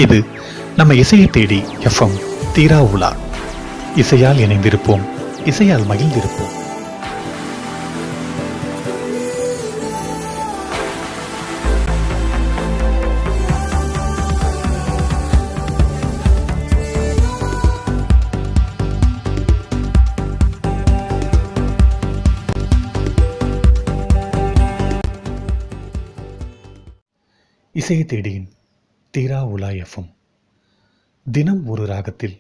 இது நம்ம இசையை தேடி எஃப்எம் தீரா உலா. இசையால் இணைந்திருப்போம், இசையால் மகிழ்ந்திருப்போம். இசையை தேடியின் தீரா உலா எஃப்எம். தினம் ஒரு ராகத்தில்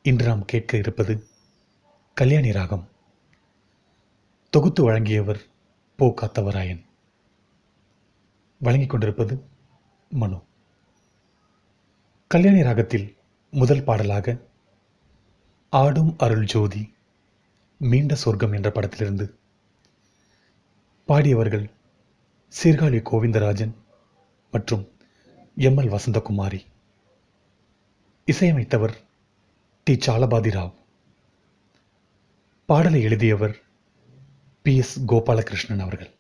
இன்று நாம் கேட்க இருப்பது கல்யாணி ராகம். தொகுத்து வழங்கியவர் போ காத்தவராயன். வழங்கிக் கொண்டிருப்பது மனு. கல்யாணி ராகத்தில் முதல் பாடலாக ஆடும் அருள் ஜோதி மீண்ட சொர்க்கம் என்ற படத்திலிருந்து பாடியவர்கள் சீர்காழி கோவிந்தராஜன் மற்றும் எம்எல் வசந்தகுமாரி. இசையமைத்தவர் டி சாலபாதி ராவ். பாடலை எழுதியவர் PS கோபாலகிருஷ்ணன் அவர்கள்.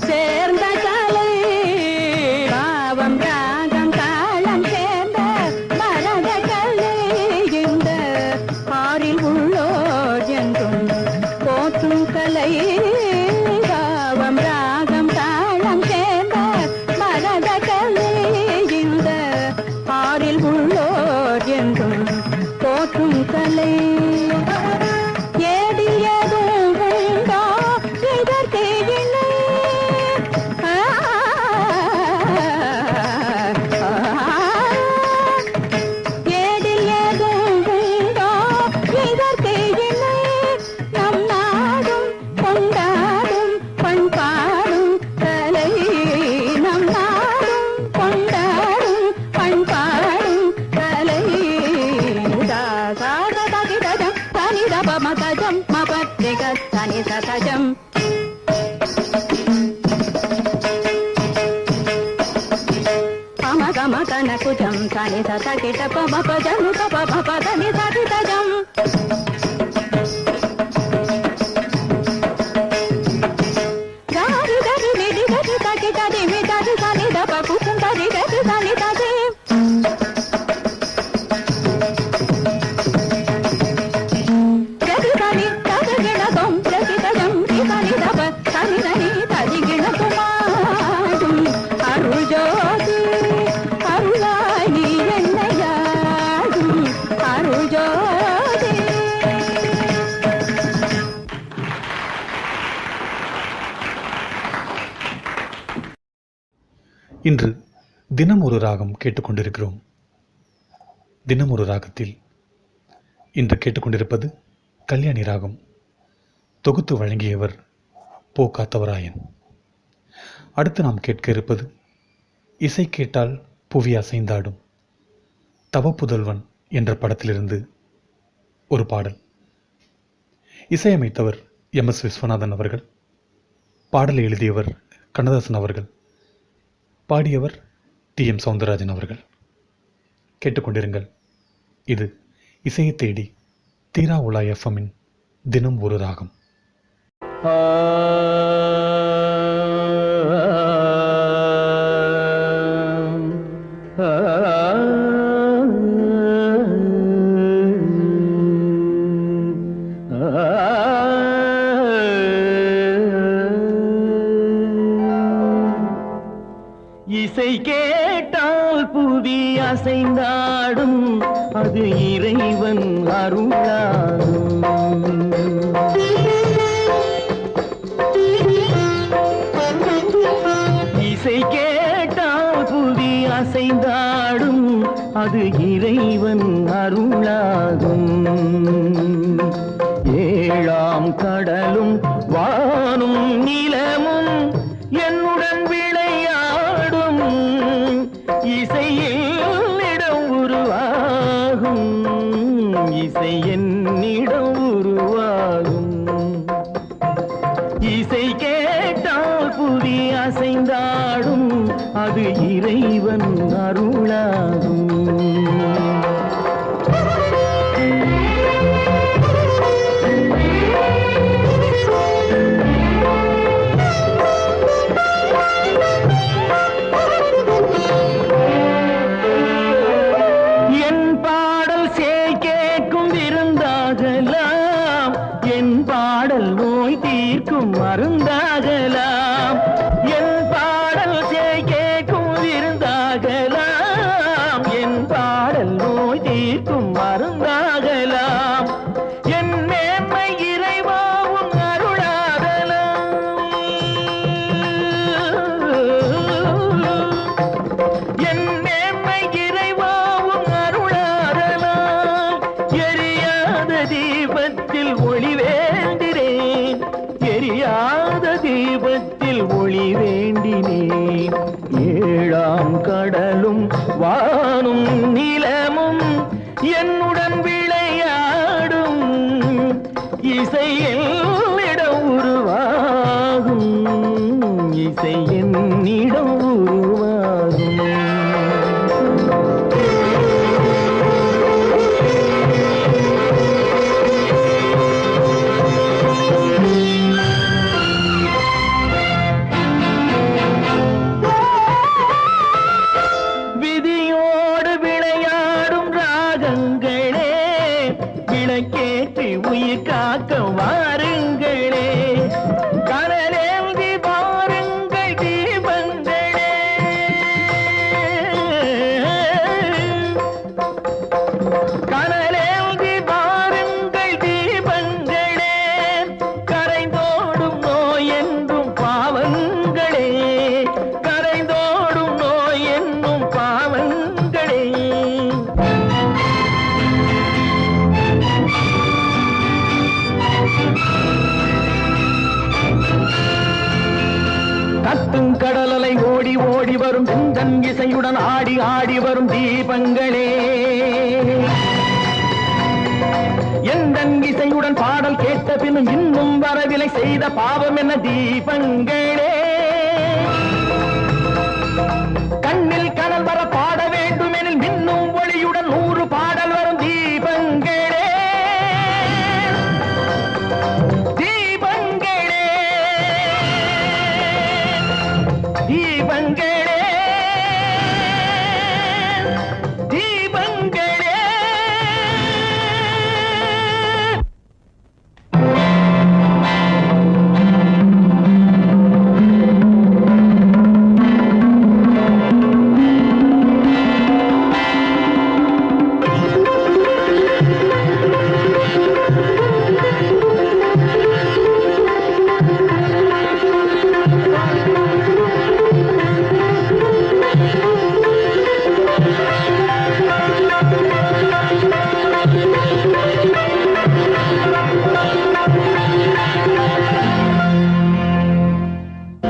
சேர்ந்த கலை பாவம் ராகம் தாளம் சேர்ந்த மரத கலை இந்த ஆறில் உள்ளோர் என்றும் போற்றும் கலை பாவம் ராகம் தாளம் சேர்ந்த மரத கலை இந்த ஆறில் உள்ளோர் என்றும் போற்றும் கலை. கொண்ட మగజం మపత్రిక సని సతజం పమగమ కనకుజం సని సతకిట పమపజను పపదని సతితజం గారి గరి నిడి గరి తకి తది మితది సని దప కుసుందరి గరి సని తది இன்று தினம் ஒரு ராகம் கேட்டுக்கொண்டிருக்கிறோம். தினம் ஒரு ராகத்தில் இன்று கேட்டுக்கொண்டிருப்பது கல்யாணி ராகம். தொகுத்து வழங்கியவர் போ காத்தவராயன். அடுத்து நாம் கேட்க இருப்பது இசை கேட்டால் புவி அசைந்தாடும் தவப்புதல்வன் என்ற படத்திலிருந்து ஒரு பாடல். இசையமைத்தவர் எம்.எஸ். விஸ்வநாதன் அவர்கள். பாடலை எழுதியவர் கண்ணதாசன் அவர்கள். பாடியவர் டி.எம். சௌந்தரராஜன் அவர்கள். கேட்டுக்கொண்டிருங்கள். இது இசையை தேடி தீரா உலா எஃப்எம்மின் தினம் ஒரு ராகம். இசை கேட்டால் புவி அசைந்தாடும், அது இறைவன் அருளாகும். இசை கேட்டால் புவி அசைந்தாடும், அது இறைவன் அருளாகும். ஏழாம் கடலும் வானும் நிலமும் என்னுடன் விளையாடும், இசையில் இடம் உருவாகும், இசை என்னிடம் உருவாகும். இசை கேட்டால் புவி அசைந்தாடும், அது இறைவன் அருளாகும். மருந்தாகலாம் என் பாடல் கேட்கும் விருந்தாகலாம், என் பாடல் நோய் தீர்க்கும் மருந்தாகலாம், என் மேன்மை இறைவாவும் அருளாகலாம். என் மேன்மை இறைவாவும் அருளாகலாம். எரியாத தீபத்தில் ஒளி வேண்டினேன், எரியாத தீபத்தில் ஒளி வேண்டினேன். ஏழாம் கடலும் வானும் நிலமும் என்னுடன் விளையாடும், இசையில் இடம் உருவாகும், இசை என்னிடம் உருவாகும். விளக்கேற்றி உயிர் காக்க வாருங்களே, கனலேந்தி வாருங்கள் தீபங்களே. கனலேந்தி வாருங்கள் தீபங்களே, கரைந்தோடும் நோய் என்றும் பாவங்களே, கரைந்தோடும் நோய் என்னும் பாவங்களே. கத்தும் கடலலை ஓடி ஓடி வரும் செந்தன் இசையுடன் ஆடி ஆடி வரும் தீபங்களே. எந்தன் இசையுடன் பாடல் கேட்ட பின்னும் இன்னும் வரவில்லை, செய்த பாவம் என்ன தீபங்களே. கண்ணில் கனல் வர பாட வேண்டுமெனில் மின்னும் ஒளியுடன் 100 பாடல் வரும் தீபங்களே. தீபங்களே தீபங்களே தீபங்களே.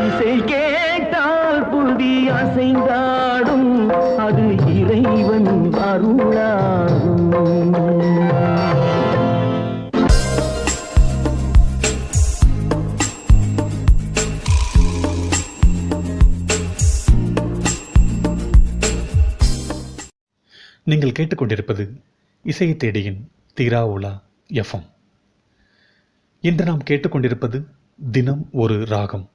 இசை கேட்டால் புதி அசைந்தாடும், அது இறைவன் அருளாகும். நீங்கள் கேட்டுக்கொண்டிருப்பது இசையை தேடியின் தீரா உலா எஃப்எம். இன்று நாம் கேட்டுக்கொண்டிருப்பது தினம் ஒரு ராகம்.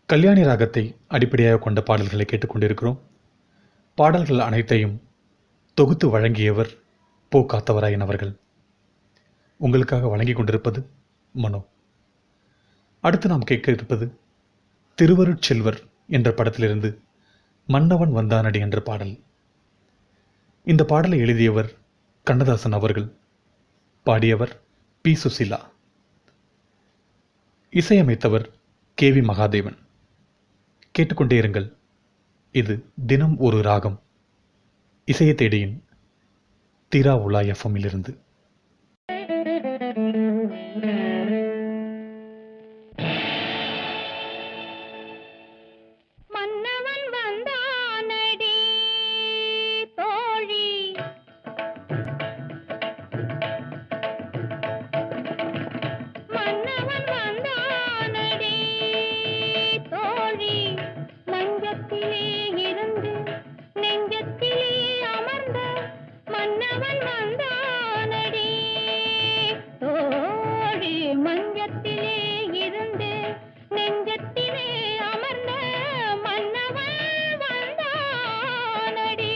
கல்யாணி ராகத்தை அடிப்படையாக கொண்ட பாடல்களை கேட்டுக்கொண்டிருக்கிறோம். பாடல்கள் அனைத்தையும் தொகுத்து வழங்கியவர் போ காத்தவராயன் அவர்கள். உங்களுக்காக வழங்கி கொண்டிருப்பது மனோ. அடுத்து நாம் கேட்க இருப்பது திருவருட்செல்வர் என்ற படத்திலிருந்து மன்னவன் வந்தானடி என்ற பாடல். இந்த பாடலை எழுதியவர் கண்ணதாசன் அவர்கள், பாடியவர் பி. சுசிலா, இசையமைத்தவர் கே.வி. மகாதேவன். கேட்டுக்கொண்டே இருங்கள். இது தினம் ஒரு ராகம், இசையை தேடியின் தீரா உலா எஃப்எம்மிலிருந்து. மன்னவன் வந்தானடி தோழி, மன்னவன் வந்தானடி தோழி, மஞ்சத்திலே இருந்து நெஞ்சத்திலே அமர்ந்த மன்னவன் வந்தானடி தோழி, மஞ்சத்திலே இருந்து நெஞ்சத்திலே அமர்ந்த மன்னவன் வந்தானடி.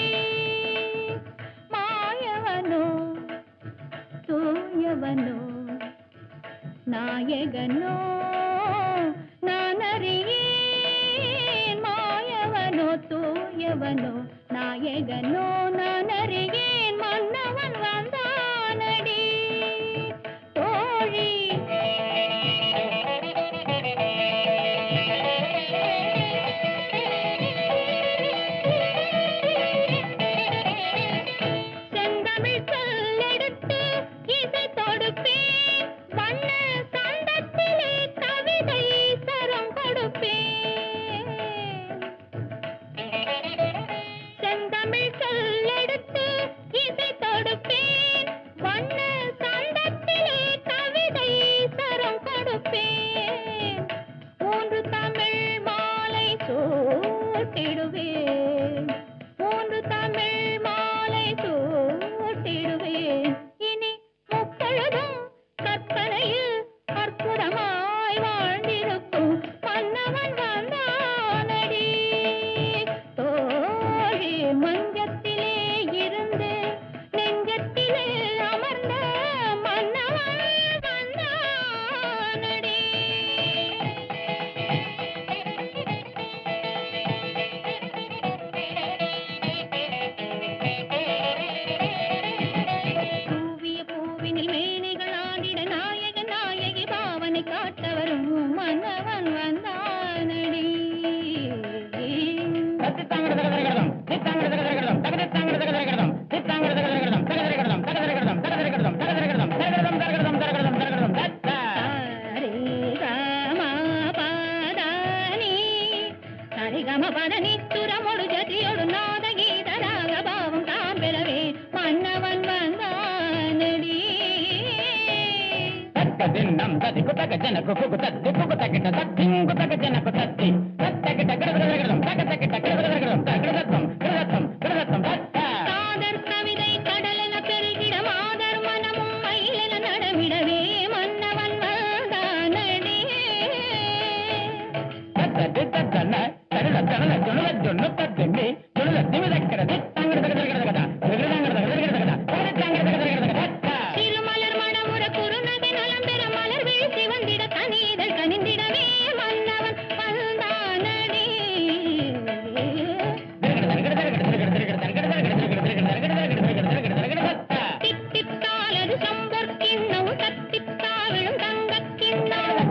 மாயவனோ தூயவனோ நாயகனோ நான் அறியேன், மாயவனோ தூயவனோ நாயகனோ நான் அறியேன், மன்னவன் வந்தானடி தோழி. செந்தமிழ் சொல்லெடுத்து இசை தொடுப்பேன், வண்ண சந்தத்திலே கவிதை சரம் கொடுப்பேன். செந்தமிழ் சொல்லெடுத்து இசை தொடுப்பேன், வண்ண சந்தத்திலே கவிதை சரம் கொடுப்பேன். 3 தமிழ் மாலை சூட்டிடுவேன், 3 தமிழ் மாலை சூட்டிடுவேன். இனி முப்பொழுதும் கற்பனையில் அற்புதமாய் வாழ்ந்திருக்கும் மன்னவன் வந்தானடி தோழி, மஞ்சத்திலே இருந்து நெஞ்சத்திலே அமர்ந்த மன்னவன் வந்தானடி. தூவிய பூவினில் மேனிகள் ஆடிட நாயகன் நாயகி பாவனை காட்ட வரும் மன்னவன் வந்தானடி. சரிகம பதனி துரமொடு ஜதியோடு நாத கீத ராக பாவம் தான் பெறவே மன்னவன் வந்தானடி. தின்னம் ததி குத்தக ஜனக்கு குக்கு தத்தி குக்கு தக்கிட்ட தத்திங் குத்தக ஜனக்கு தத்தி தத்தகிட்ட கிடதகிடம் தகதகிட்ட கிடதகிடம் தகிடதத்தம் கிடதத்தம் கிடதத்தம் தத்த காதர் கவிதை கடலென பெருகிட மாதர் மனமும் மயிலென நடமிடவே மன்னவன் வந்தானடே தத்ததி தத்தன தருள தனல ஜொனுல ஜொன்னு தத்திமி ஜொனுல திமிதக்கிறது தங்கிடதகிடதகிடதகிட தகிடதகிடதகிடதகிட தகிடதகிடதகிடதகிட திருமலர் மணமுற குறுநகை நலம் பெற மலர் வீசி வந்திட கனிதழ் கனிந்திடவே மன்னவன் வந்தானடே தித்தித்தாலது சம்பொற்கிண்ணம் தத்தித்தாவிழும் தங்கக்கிண்ணம்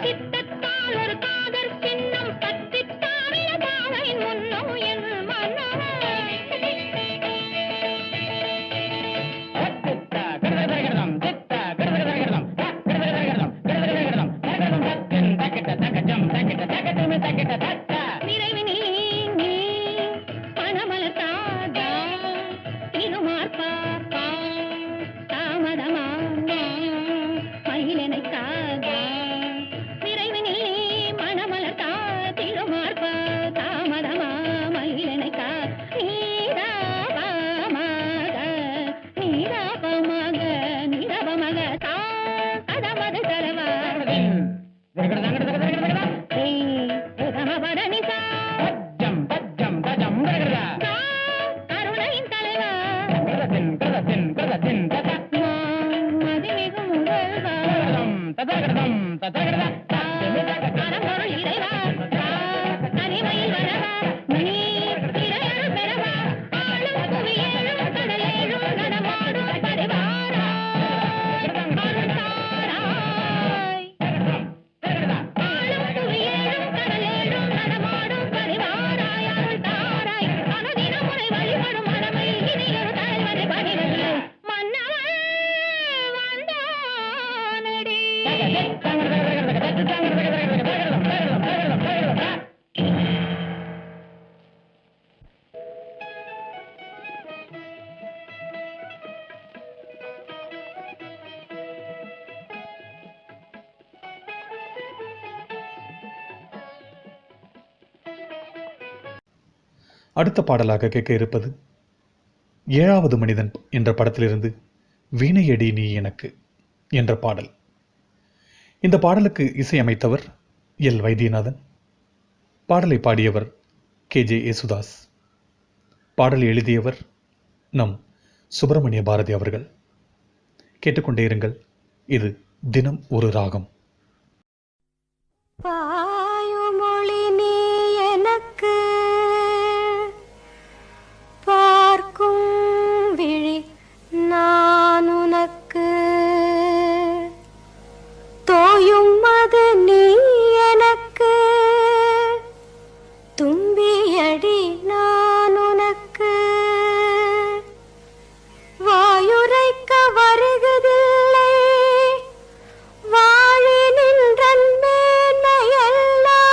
சித்தத்தால் ஒரு காதற் சின்னம் பத்தித்தாவில பாவையின் முன்னம் என் மன்னவன் அடுத்த பாடலாக கேட்க இருப்பது ஏழாவது மனிதன் என்ற படத்திலிருந்து வீணையடி நீ எனக்கு என்ற பாடல். இந்த பாடலுக்கு இசையமைத்தவர் எல் வைத்தியநாதன். பாடலை பாடியவர் KJ யேசுதாஸ். பாடலை எழுதியவர் நம் சுப்பிரமணிய பாரதி அவர்கள். கேட்டுக்கொண்டே இருங்கள். இது தினம் ஒரு ராகம். பாயுமொழி நீ எனக்கு பார்க்கும் விழி நான் உனக்கு தோயும் அது நீ எனக்கு தும்பியடி நான் உனக்கு வாயுரைக்க வருகுதில்லை வாழி நின்றன் மேன்மையெல்லாம்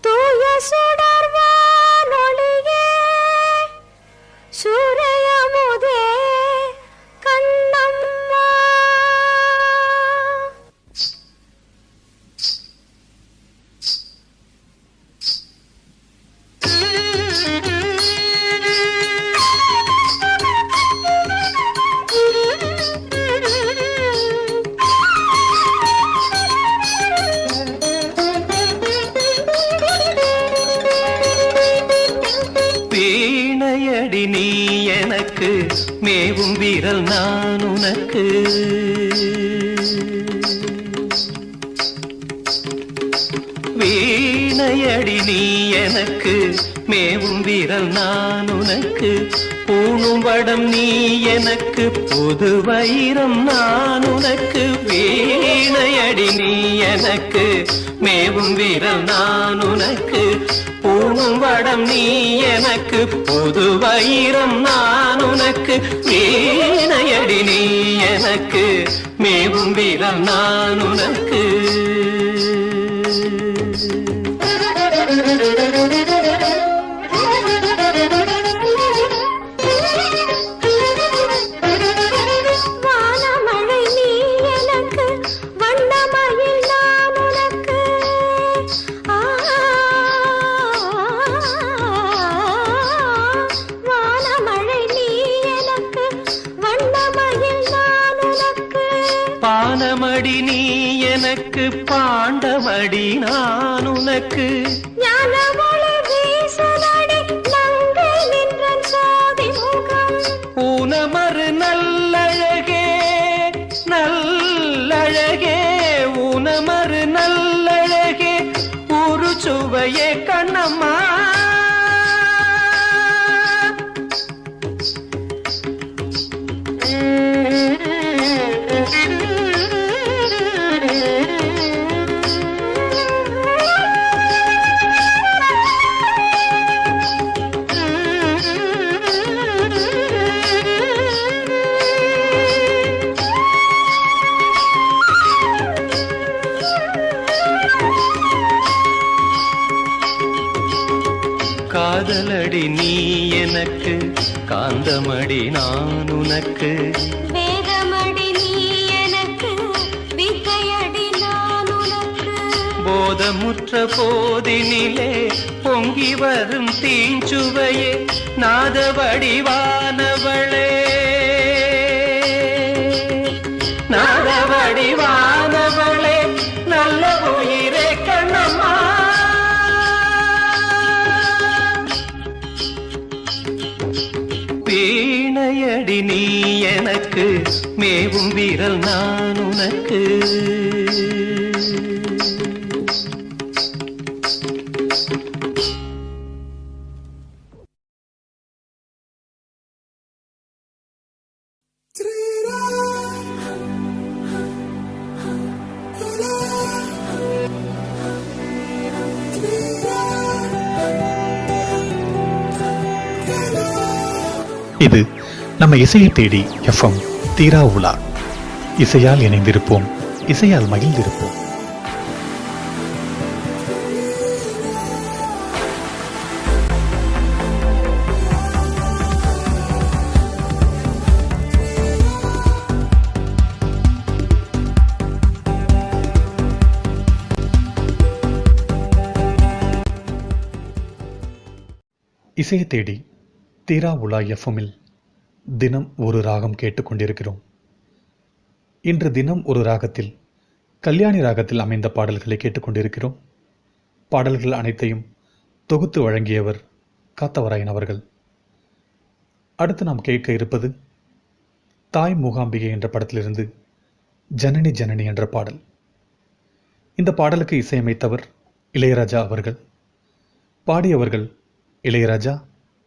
தூய சுடர்வானொளியே சூரியமுதே கண்ணம்மா வீணையடி நீ எனக்கு மேவும் வீரல் நான் உனக்கு வீணையடி நீ எனக்கு மேவும் வீரல் நான் உனக்கு பூணும் வடம் நீ எனக்கு புது வைரம் நான் உனக்கு வீணையடி நீ எனக்கு மேவும் வீரல் நான் உனக்கு பூணும் வடம் நீ எனக்கு புது வைரம் நான் உனக்கு வீணையடி நீ எனக்கு மேவும் வீரல் நான் உனக்கு காந்தமடி நான் உனக்கு ஞானமொளி வீசுதடி நங்கை நின்றன் சாதி முகம். ஊனமறு நல்லழகே நல்லழகே ஊனமறு நல்லழகே ஒரு சுவையே கண்ணம்மா. காதலடி நீ எனக்கு காந்தமடி நான் உனக்கு வேதமடி நீ எனக்கு வித்தையடி நான் உனக்கு. போதமுற்ற போதினிலே பொங்கி வரும் தீஞ்சுவையே நாத வடிவானவளே நாத வடிவானவளே நல்ல உயிரே கண்ணம்மா. வீணையடி நீ எனக்கு மேவும் வீரல் நான் உனக்கு. இது நம்ம இசையை தேடி எஃப்எம் தீரா உலா. இசையால் இணைந்திருப்போம், இசையால் மகிழ்ந்திருப்போம். இசையை தேடி தீரா உலா எஃப்எம்மில் தினம் ஒரு ராகம் கேட்டுக்கொண்டிருக்கிறோம். இன்று தினம் ஒரு ராகத்தில் கல்யாணி ராகத்தில் அமைந்த பாடல்களை கேட்டுக்கொண்டிருக்கிறோம். பாடல்கள் அனைத்தையும் தொகுத்து வழங்கியவர் காத்தவராயன் அவர்கள். அடுத்து நாம் கேட்க இருப்பது தாய் மூகாம்பிகை என்ற படத்திலிருந்து ஜனனி ஜனனி என்ற பாடல். இந்த பாடலுக்கு இசையமைத்தவர் இளையராஜா அவர்கள். பாடியவர்கள் இளையராஜா,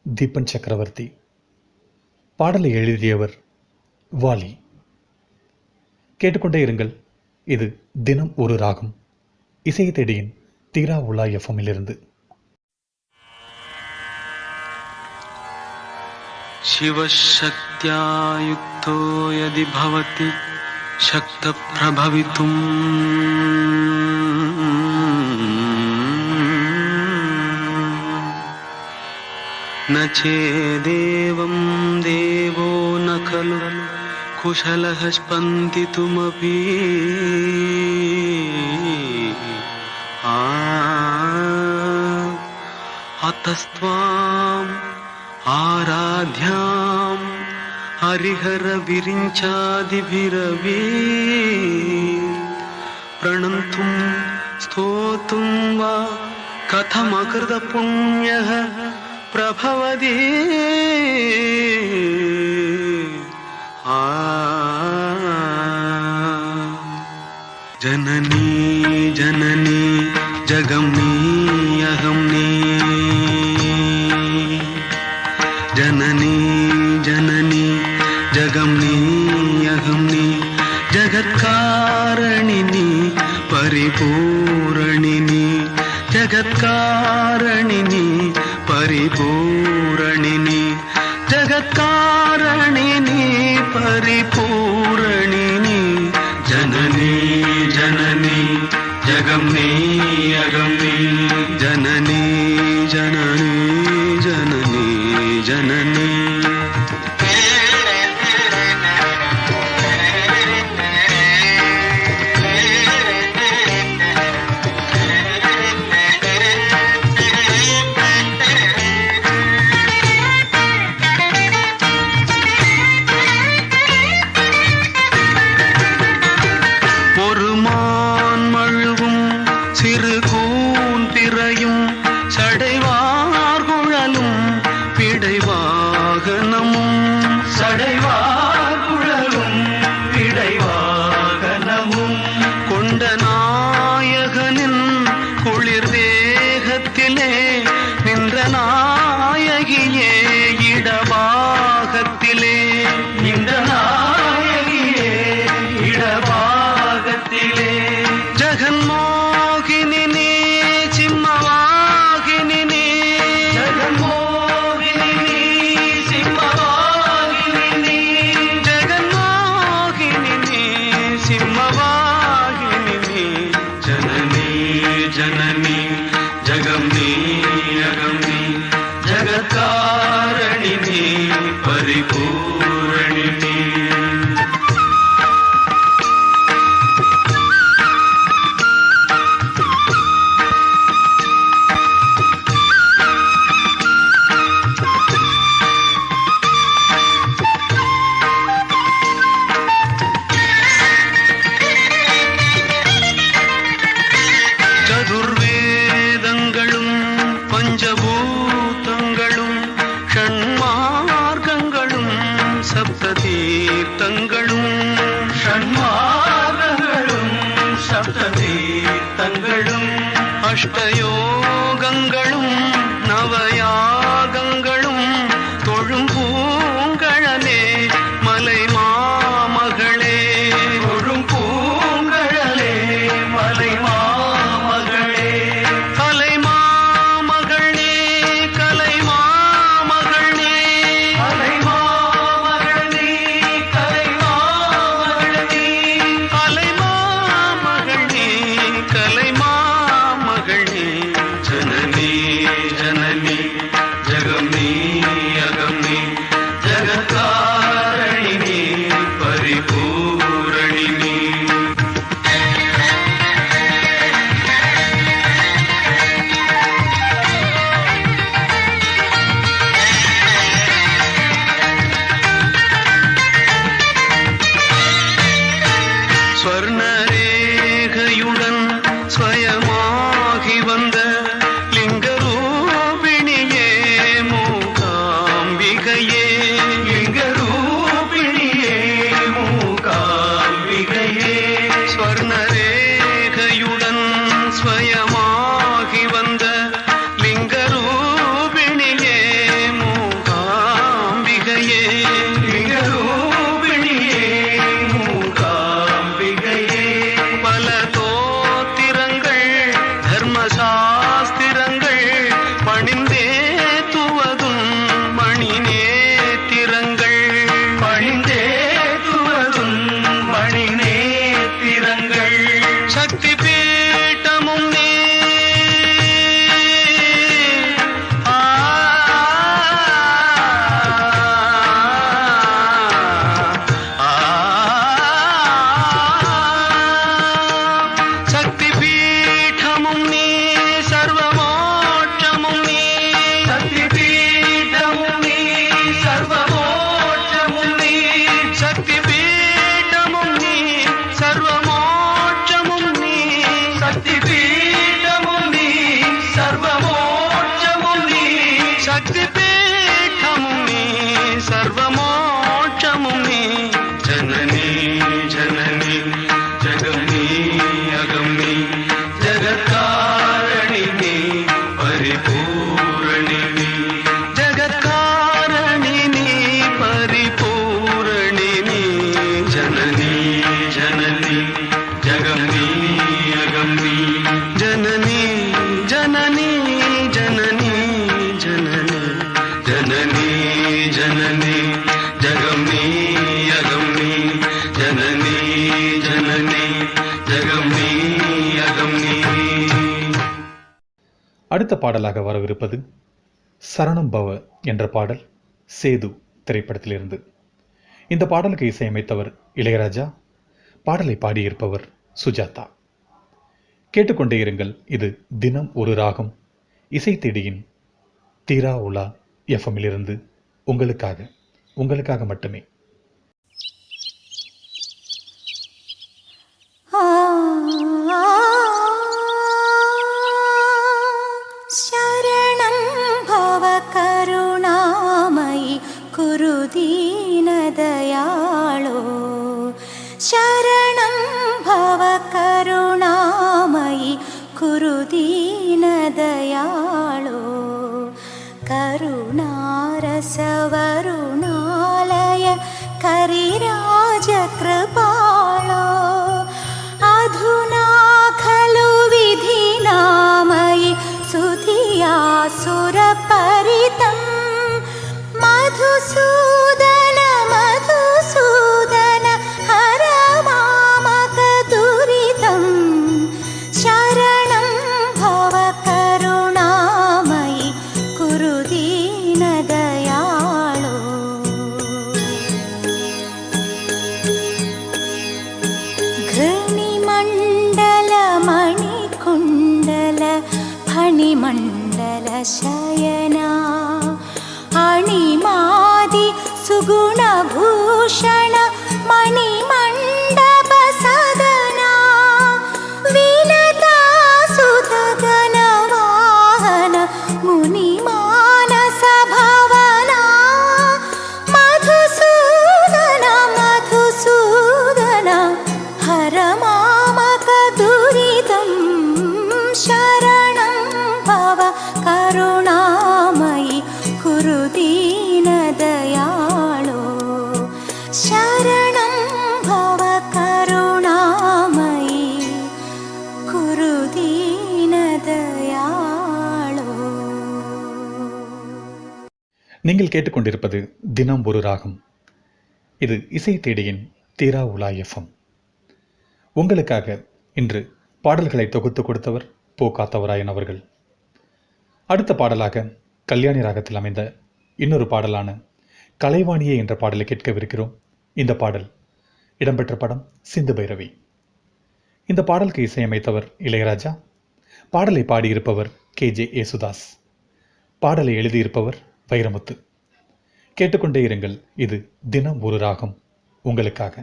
தீபன் சக்கரவர்த்தி. பாடலை எழுதியவர் வாலி. கேட்டுக்கொண்டே இருங்கள். இது தினம் ஒரு ராகம், இசையை தேடியின் தீரா உலா எஃப்எம்மிலிருந்து. शिवशक्त्या युक्तो यदि भवति शक्तप्रभवितुम् न चेदेवं देवो न खलु कुशलः स्पन्दितुमपि अतस्त्वाम् आराध्यां हरिहरविरिञ्चादिभिरवि प्रणन्तुं स्तोतुं वा कथमकृतपुण्यः प्रभवति जननी जननी जगम्नी अहम्नी जननी जननी जगम्नी अहम्नी जगत्कारणिनी परिपूरणिनी जगत्कारणिनी परिपूरणिनी जगत्कारणिनी परिपूरणिनी जननी जननी जगम्नी अगम्नी जननी जननी जननी जननी परिपूरणिनी அஷ்டயோகங்களும் நவயாகங்களும் தொழும் பூங்கழலே மலை மாமகளே தொழும் பூங்கழலே மலை மாமகளே கலை மாமகளே கலை மாமகளே கலை மாமகளே கலை மாமகளே கலை மாமகளே கலை जननी जननी जगमनी अगमनी जगत्कारिणी परिपूरणिनी स्वर्णरेखयुடன் स्वयमाகி வந்த லிங்கரூபிணியே மூகாம்பிகையே லிங்கரூபிணியே மூகாம்பிகையே ஸ்வர்ணரேகையுடன் ஸ்வயமாகி வந்த லிங்கரூபிணியே மூகாம்பிகையே லிங்கரூபிணியே மூகாம்பிகையே பல தோத்திரங்கள் தர்மசாஸ்திரங்கள் பணிந்தே துவதும் மணி நேத்திரங்கள் பணிந்தே துவதும் மணி நேத்திரங்கள் சக்தி பீட்டமும் நீ சக்தி பீட்டமும் நீ சர்வமோட்சமும் நீ சக்தி பீட்டமும் நீ சர்வமோட்சமும் நீ சக்தி பீட்டமும் நீ சர்வமோட்சமும் நீ சக்தி பீட்டமும் நீ சர்வமோட்சமும் நீ சக்தி பீட்டமும் நீ சர்வமோட்சமும் நீ ஜனனி ஜனனி ஜகமனி அகமனி जगत्कारिणी परिपूरणिनी जगत्कारिणी परिपूरणिनी जननी जननी जगमनी अगमनी जननी जननी जननी जननी जननी जननी जगमनी अगमनी जननी जननी जगमनी अगमनी அடுத்த பாடலாக வரவிருப்பது சரணம் பவ என்ற பாடல் சேது திரைப்படத்திலிருந்து. இந்த பாடலுக்கு இசையமைத்தவர் இளையராஜா, பாடலை பாடியிருப்பவர் சுஜாதா. கேட்டுக்கொண்டே இருங்கள். இது தினம் ஒரு ராகம் இசை தேடியின் தீரா உலா எஃப்எம்மிலிருந்து உங்களுக்காக மட்டுமே. शरणं भव करुणामयि कुरु दीनदयाळो शरणं भव करुणामयि कुरु दीनदयाळो करुणारसवरुणालय करिराजकृपाळो अधुना खलु विधिनामयि सुधियासुरपरितं मधुसूदन मधुसूदन हर मामकदुरितं शरणं भव करुणामयि कुरु दीनदयाळो भूषण मणिमण्डप सदना विनता सुतगण वाहन मुनिमानस भवना मधुसूदन मधुसूदन हर मामक दुरितं शरणं भव करुणामयि कुरु दीनदयाळो शरणं भव करुणामयि कुरु दीनदयाळो. நீங்கள் கேட்டுக்கொண்டிருப்பது தினம் ஒரு ராகம். இது இசை தேடியின் தீரா உலா எஃப்எம். உங்களுக்காக இன்று பாடல்களை தொகுத்து கொடுத்தவர் போ காத்தவராயன் அவர்கள். அடுத்த பாடலாக கல்யாணி ராகத்தில் அமைந்த இன்னொரு பாடலான கலைவாணியே என்ற பாடலை கேட்கவிருக்கிறோம். இந்த பாடல் இடம்பெற்ற படம் சிந்து பைரவி. இந்த பாடலுக்கு இசையமைத்தவர் இளையராஜா. பாடலை பாடியிருப்பவர் KJ யேசுதாஸ். பாடலை எழுதியிருப்பவர் வைரமுத்து. கேட்டுக்கொண்டே இருங்கள். இது தினம் ஒரு ராகம் உங்களுக்காக.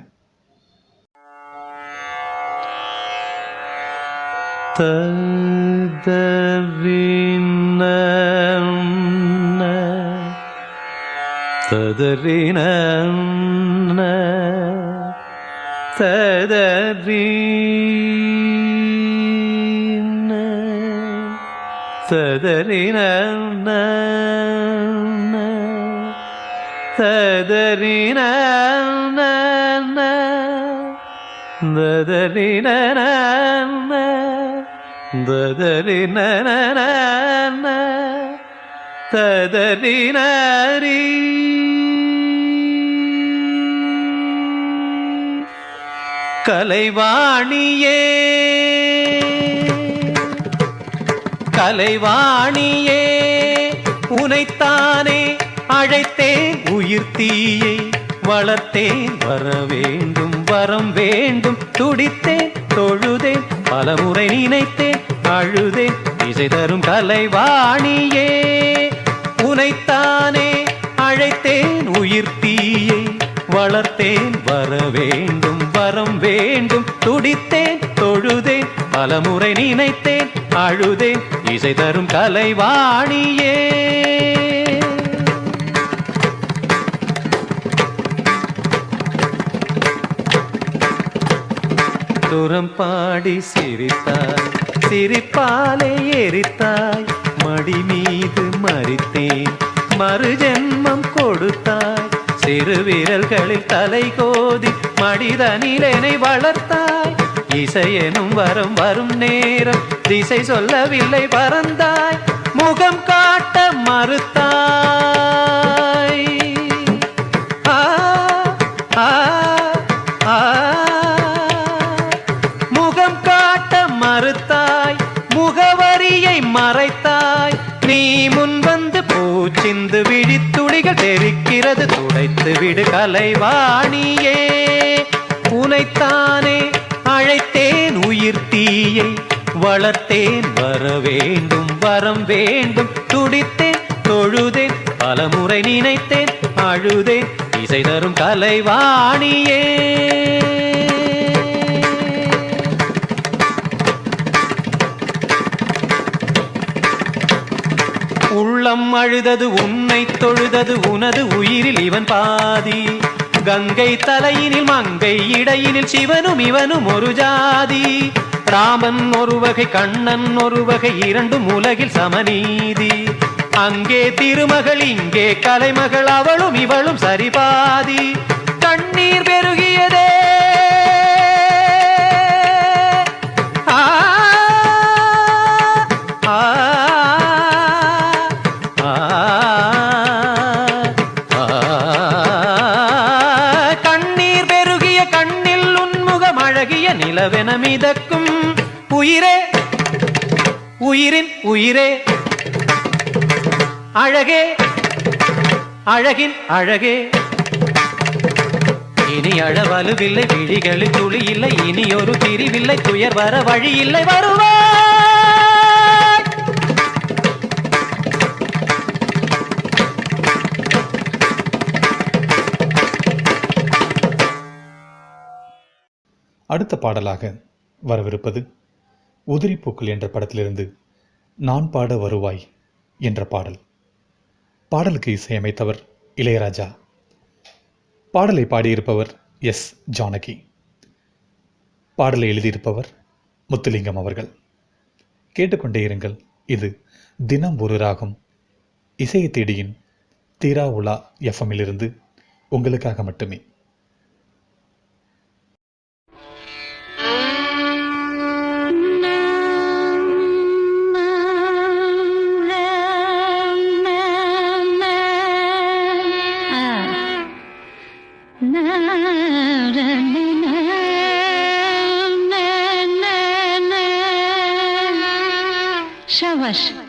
கலைவாணியே கலைவாணியே உனைத்தானே அழைத்தேன் உயிர் தீயை வளர்த்தேன் வர வேண்டும் வரம் வேண்டும் துடித்தேன் தொழுதேன் பலமுறை நினைத்தேன் அழுதேன் இசை தரும் கலைவாணியே உனைத்தானே அழைத்தேன் உயிர் தீயை வளர்த்தேன் வர வேண்டும் வரம் வேண்டும் துடித்தேன் தொழுதேன் பலமுறை நினைத்தேன் அழுதேன் இசை தரும் கலைவாணியே. துரம் பாடி சிரித்தாய் சிரிப்பாலே எரித்தாய் மடி மீது மறித்தேன் மறு ஜென்மம் கொடுத்தாய் சிறு விரல்களில் தலை கோதி மடிதனிலனை வளர்த்தாய் இசையெனும் வரம் வரும் நேரம் திசை சொல்லவில்லை பறந்தாய் முகம் காட்ட மறுத்தாய். ஆ ஆ ஆ முகம் காட்ட மறுத்தாய் முகவரியை மறைத்தாய் நீ முன் வந்து பூச்சிந்து விழித்துளிகள் தெரிக்கிறது துடைத்து விடு கலைவாணியே உனைத்தானே அழைத்தேன் உயிர் தீயை வளர்த்தேன் வர வேண்டும் வரம் வேண்டும் துடித்தேன் தொழுதேன் பலமுறை நினைத்தேன் அழுதேன் இசை தரும் கலைவாணியே. உள்ளம் அழுதது உன்னை தொழுதது உனது உயிரில் இவன் பாதி கங்கை தலையினில் மங்கை இடையினில் சிவனும் இவனும் ஒரு ஜாதி ராமன் ஒரு வகை கண்ணன் ஒரு வகை இரண்டும் உலகில் சமநீதி அங்கே திருமகள் இங்கே கலைமகள் அவளும் இவளும் சரிபாதி கண்ணீர் பெருகியதே நிலவென மிதக்கும் உயிரே உயிரின் உயிரே அழகே அழகின் அழகே இனி அழவலுவில்லை விழிகளில் துளி இல்லை இனி ஒரு பிரிவில்லை துயர் வர வழி இல்லை வருவாய். அடுத்த பாடலாக வரவிருப்பது உதிரிப்பூக்கள் என்ற படத்திலிருந்து நான் பாட வருவாய் என்ற பாடல். பாடலுக்கு இசையமைத்தவர் இளையராஜா. பாடலை பாடியிருப்பவர் எஸ். ஜானகி. பாடலை எழுதியிருப்பவர் முத்துலிங்கம் அவர்கள். கேட்டுக்கொண்டே இருங்கள். இது தினம் ஒரு ராகம் இசையை தேடியின் தீரா உலா எஃப்எம்மிலிருந்து உங்களுக்காக மட்டுமே. शाबाश.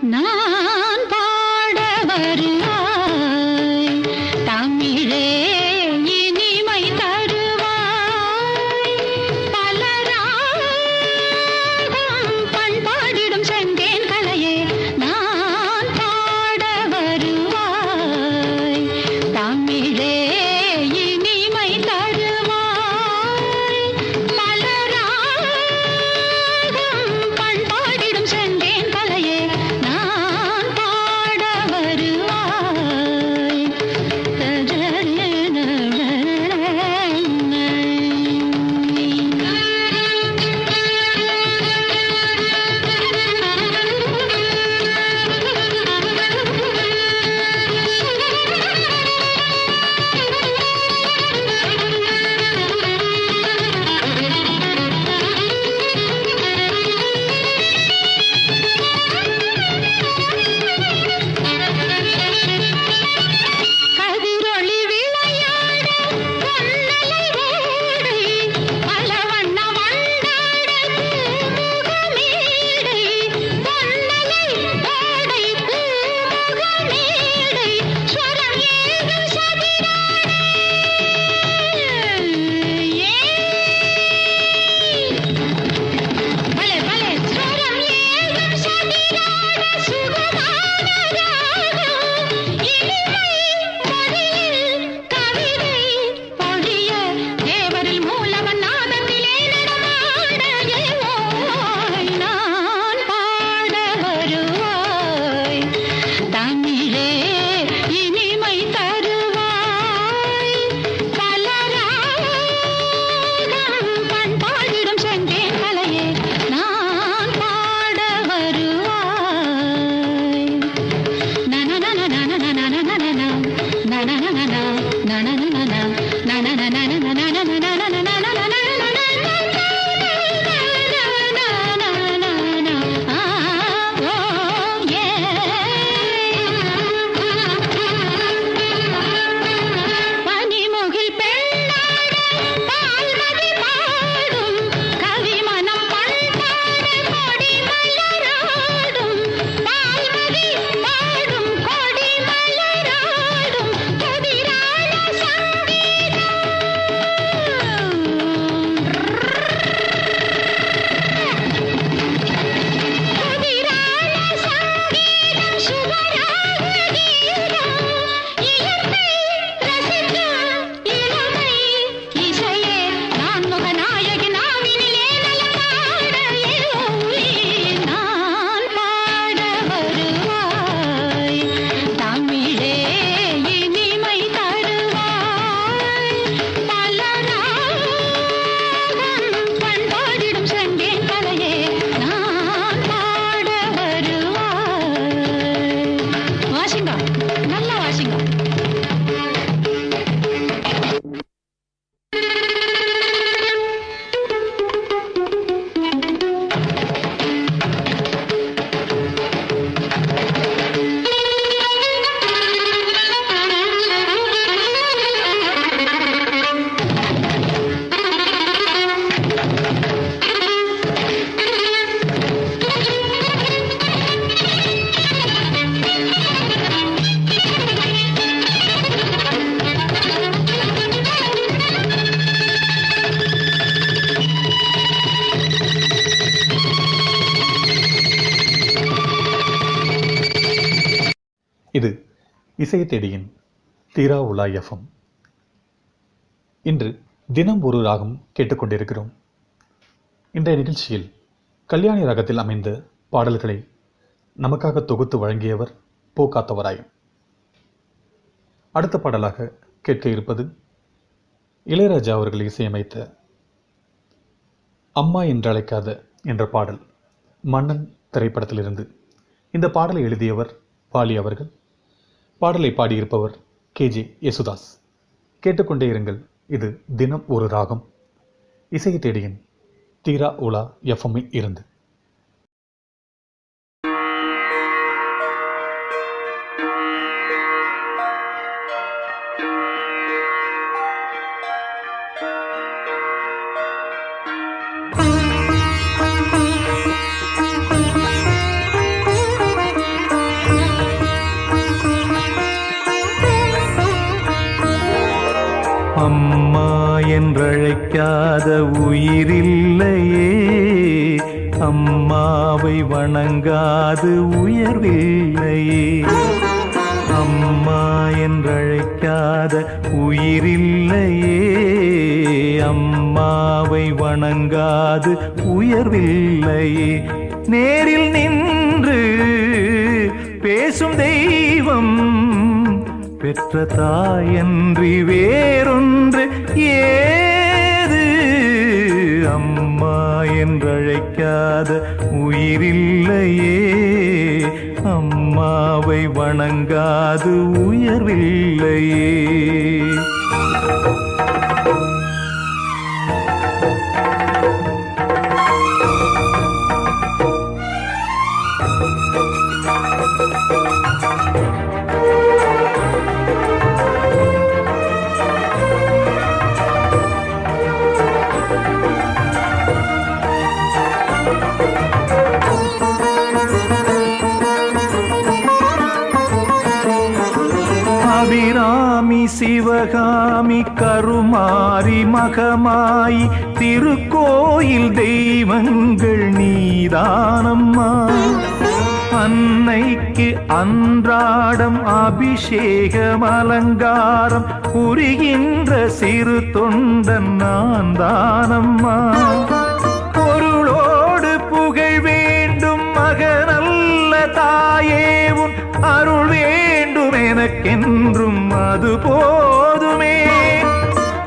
நான் இசை தேடியின் தீரா உலா எஃப்எம். இன்று தினம் ஒரு ராகம் கேட்டுக்கொண்டிருக்கிறோம். இன்றைய நிகழ்ச்சியில் கல்யாணி ராகத்தில் அமைந்த பாடல்களை நமக்காக தொகுத்து வழங்கியவர் போ காத்தவராயன். அடுத்த பாடலாக கேட்க இருப்பது இளையராஜா அவர்கள் இசையமைத்த அம்மா என்றழைக்காத என்ற பாடல், மன்னன் திரைப்படத்திலிருந்து. இந்த பாடலை எழுதியவர் வாலி அவர்கள். பாடலை பாடியிருப்பவர் KJ யேசுதாஸ். கேட்டுக்கொண்டே இருங்கள். இது தினம் ஒரு ராகம், இசை தேடியின் தீரா உலா எஃப்எம்மில் இருந்து. அம்மா என்றழைக்காத உயிரில்லையே, அம்மாவை வணங்காது உயர்வில்லையே. அம்மா என்றழைக்காத உயிரில்லையே, அம்மாவை வணங்காது உயர்வில்லையே. நேரில் நின்று பேசும் தெய்வம் பெற்ற தாயன்றி வேறொன்று ஏது. அம்மா என்றழைக்காத உயிரில்லையே, அம்மாவை வணங்காது உயர்வில்லையே. அபிராமி சிவகாமி கருமாரி மகமாயி திருக்கோயில் தெய்வங்கள் நீதானம்மா. அன்னைக்கு அன்றாடம் அபிஷேகம் அலங்காரம் புரிகின்ற சிறு தொண்டன் நான் தானம்மா. பொருளோடு புகழ் வேண்டும் மகனல்ல தாயே, உன் அருள் வேண்டும் எனக்கென்றும் அது போதுமே.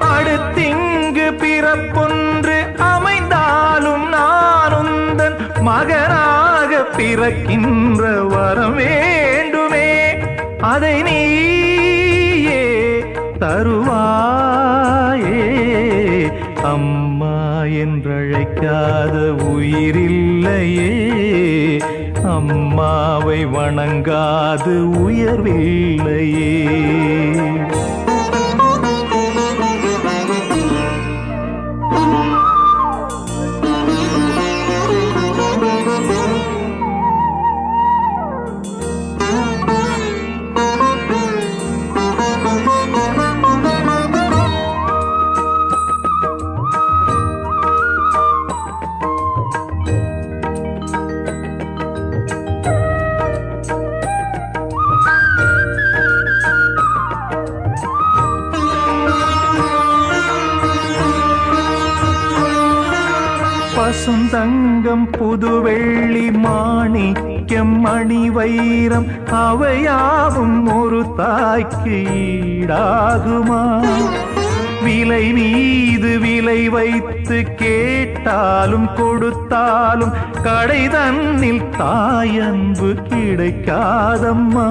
அடுத்திங்கு பிறப்பொன்று அமைந்தாலும் நான் உந்தன் மகனாக பிறக்கின்ற வரம் வேண்டுமே. அதை நீயே தருவாயே. அம்மா என்றழைக்காத உயிரில்லையே, அம்மாவை வணங்காது உயர்வில்லையே. பசுந்தங்கம் புதுவெள்ளி மாணிக்கம் மணி வைரம் அவையாவும் ஒரு தாய்க்கு ஈடாகுமா? விலை மீது விலை வைத்து கேட்டாலும் கொடுத்தாலும் கடை தன்னில் தாயன்பு கிடைக்காதம்மா.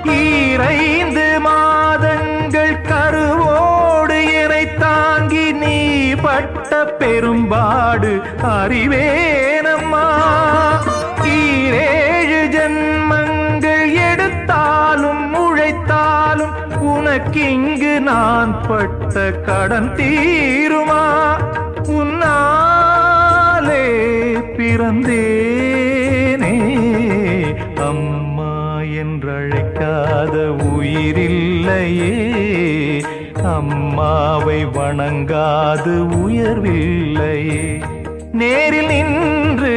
2 மாதங்கள் கருவோடு என்னை தாங்கி நீ பட்ட பெரும்பாடு அறிவேனம்மா. 7 ஜன்மங்கள் எடுத்தாலும் உழைத்தாலும் உனக்கிங்கு நான் பட்ட கடன் தீருமா? உன்னாலே பிறந்தேனே, அம்மா என்றழைக்காத உயிரில்லையே, அம்மாவை வணங்காது உயர்வில்லையே. நேரில் நின்று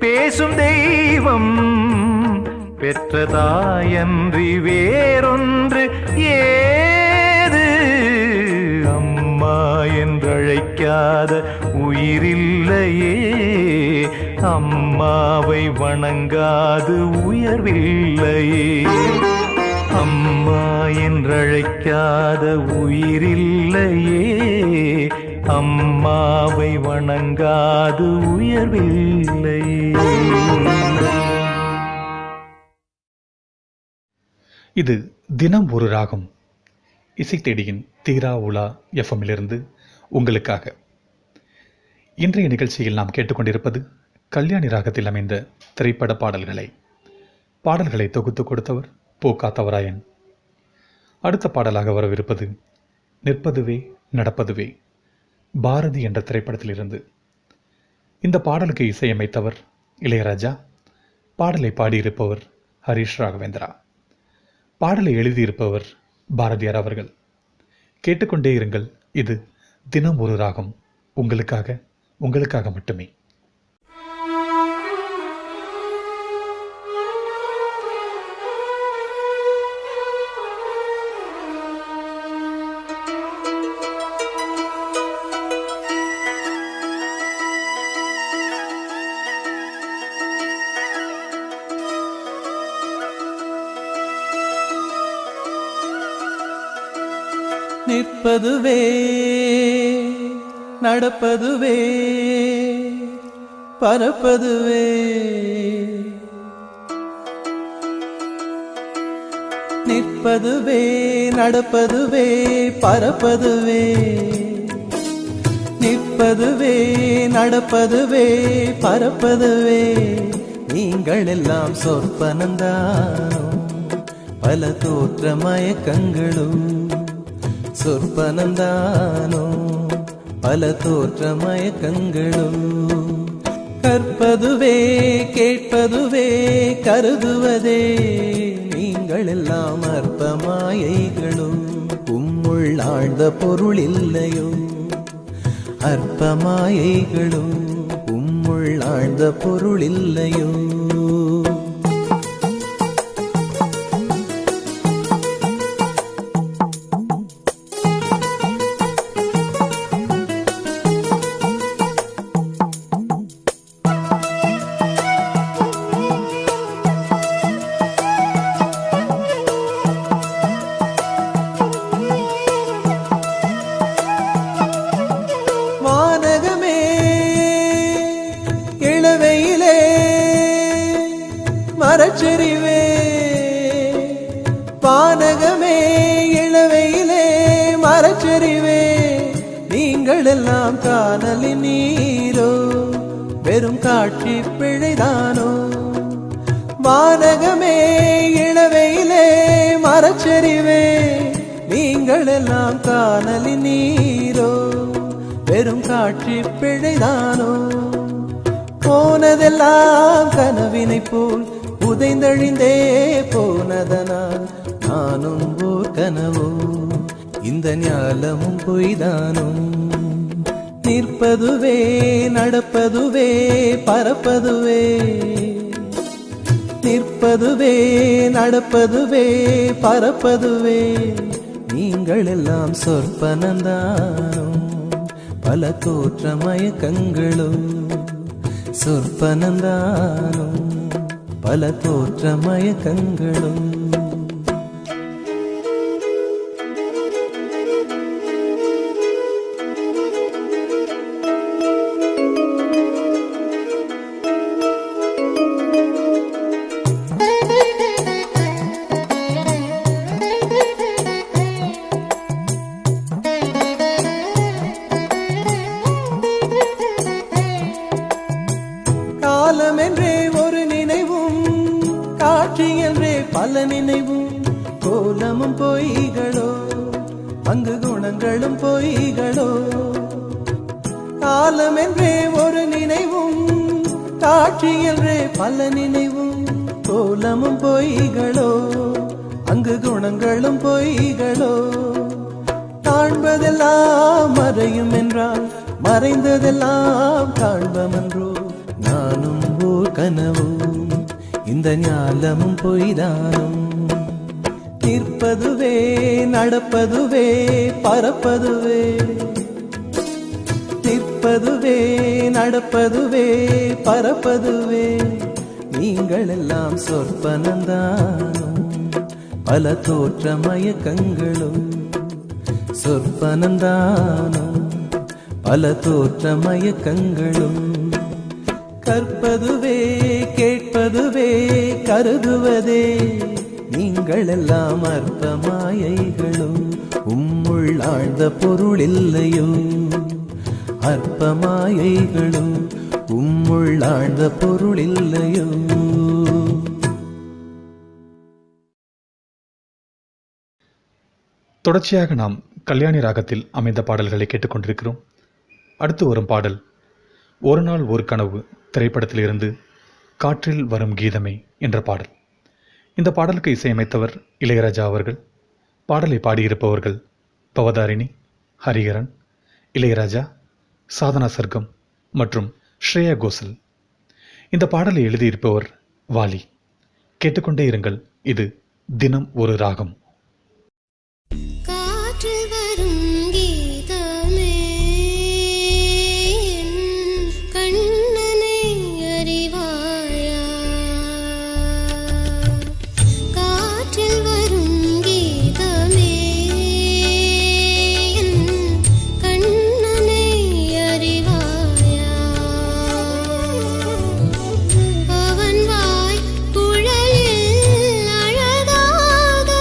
பேசும் தெய்வம் பெற்றதாயன்றி வேறொன்று ஏது? அம்மா என்றழைக்காத உயிரில்லையே, அம்மாவை வணங்காது உயர்வில்லையே. அம்மா என்றழைக்காத உயிரில்லையே, அம்மாவை வணங்காது உயர்வில்லையே. இது தினம் ஒரு ராகம். இசை தேடியின் தீரா உலா எஃப்எம்மிலிருந்து உங்களுக்காக. இன்றைய நிகழ்ச்சியில் நாம் கேட்டுக்கொண்டிருப்பது கல்யாணி ராகத்தில் அமைந்த திரைப்பட பாடல்களை தொகுத்து கொடுத்தவர் போ. காத்தவராயன். அடுத்த பாடலாக வரவிருப்பது நிற்பதுவே நடப்பதுவே, பாரதி என்ற திரைப்படத்திலிருந்து. இந்த பாடலுக்கு இசையமைத்தவர் இளையராஜா. பாடலை பாடியிருப்பவர் ஹரிஷ் ராகவேந்திரா. பாடலை எழுதியிருப்பவர் பாரதியார் அவர்கள். கேட்டுக்கொண்டே இருங்கள். இது தினம் ஒரு ராகம். உங்களுக்காக மட்டுமே. நிற்பதுவே நடப்பதுவே பறப்பதுவே, நிற்பதுவே நடப்பதுவே பறப்பதுவே, நிற்பதுவே நடப்பதுவே பறப்பதுவே. நீங்கள் எல்லாம் சொற்பனந்தானோ, பல தோற்ற மயக்கங்களும் சொற்பனந்தானோ, பல தோற்ற மயக்கங்களும். கற்பதுவே கேட்பதுவே கருதுவதே, நீங்கள் எல்லாம் அற்ப மாயைகளும். உம்முள் ஆழ்ந்த பொருள் இல்லையோ, அற்ப மாயைகளும். உம்முள் ஆழ்ந்த பொருள் இல்லையோ. மரச்செறிவே பானகமே, இளவையிலே மரச்செறிவே. நீங்கள் எல்லாம் காணலின் நீரோ, வெறும் காட்சி பிழைதானோ. வானகமே இளவையிலே மரச்செறிவே, நீங்கள் எல்லாம் காணலின் நீரோ, வெறும் காட்சி பிழைதானோ. போனதெல்லாம் கனவினை போல் உதைந்தழிந்தே போனதனால் நானும் ஓர் கனவோ, இந்த ஞாலமும் பொய்தானோ. நிற்பதுவே நடப்பதுவே பறப்பதுவே, நிற்பதுவே நடப்பதுவே பறப்பதுவே. நீங்கள் எல்லாம் சொற்பனந்தானோ, பல தோற்ற மயக்கங்களும் சொற்பனந்தானோ, பல தோற்ற மயக்கங்களும். காலம் என்றே ஒரு நினைவும், காட்சி என்றே பல நினைவும், கோலமும் பொய்களோ, அங்கு குணங்களும் பொய்களோ. காலம் என்றே ஒரு நினைவும், காட்சி என்றே பல நினைவும், கோலமும் பொய்களோ, அங்கு குணங்களும் பொய்களோ. காண்பதெல்லாம் மறையும் என்றால் மறைந்ததெல்லாம் காண்பமென்றோ. நானும் ஓர் கனவோ, இந்த ஞாலமும் பொய்தானும் நிற்பதுவே நடப்பதுவே பறப்பதுவே நிற்பதுவே நடப்பதுவே பறப்பதுவே நீங்கள் எல்லாம் சொற்பனந்தானும் பல தோற்ற மயக்கங்களும் சொற்பனந்தானும் பல தோற்ற மயக்கங்களும் கற்பதுவே கேட்பதுவே கருதுவதே நீங்கள் எல்லாம் அற்ப மாயைகளும் உம்முள் ஆழ்ந்த பொருள் இல்லையோ அற்ப மாயைகளும் உம்முள் ஆழ்ந்த பொருள் இல்லையோ. தொடர்ச்சியாக நாம் கல்யாணி ராகத்தில் அமைந்த பாடல்களை கேட்டுக்கொண்டிருக்கிறோம். அடுத்து வரும் பாடல் ஒரு நாள் ஒரு கனவு திரைப்படத்திலிருந்து காற்றில் வரும் கீதமே என்ற பாடல். இந்த பாடலுக்கு இசையமைத்தவர் இளையராஜா அவர்கள். பாடலை பாடியிருப்பவர்கள் பவதாரிணி, ஹரிஹரன், இளையராஜா, சாதனா சர்க்கம் மற்றும் ஸ்ரேயா கோஷல். இந்த பாடலை எழுதியிருப்பவர் வாலி. கேட்டுக்கொண்டே இருங்கள். இது தினம் ஒரு ராகம். காற்றில் வரும் கீதமே கண்ணனை அறிவாயா காற்றில் வரும் கீதமே கண்ணனை அறிவாயா அவன் வாய் குழலில் அழகாக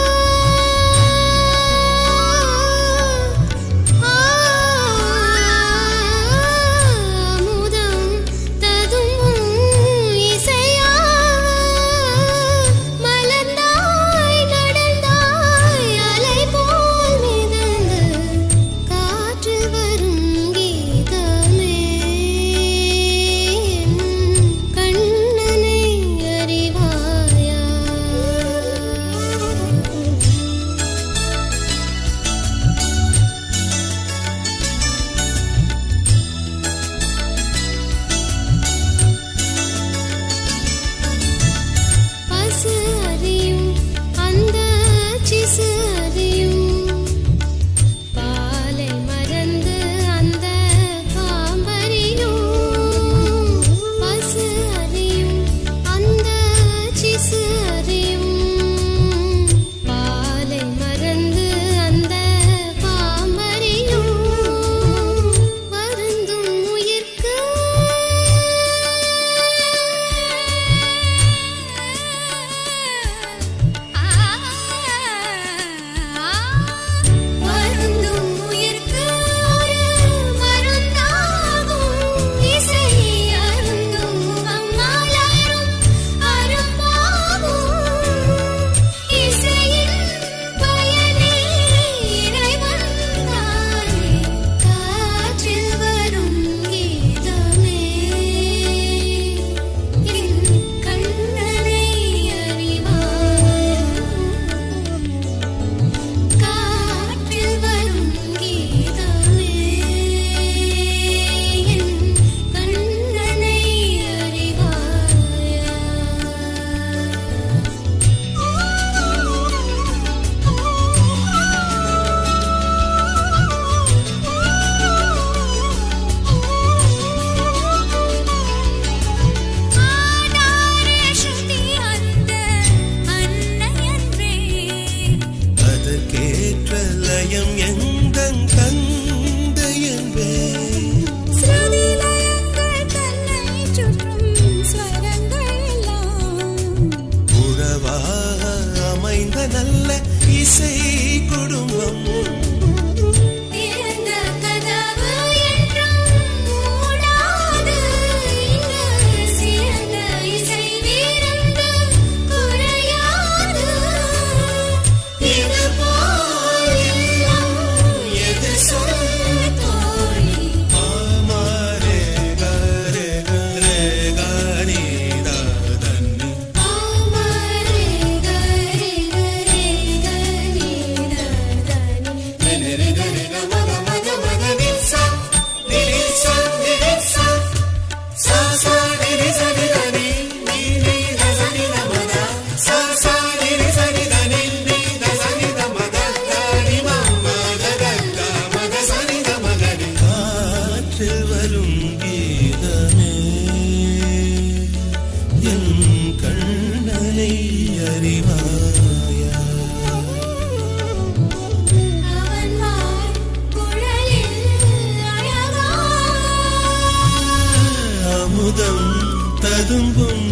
ததும்பும்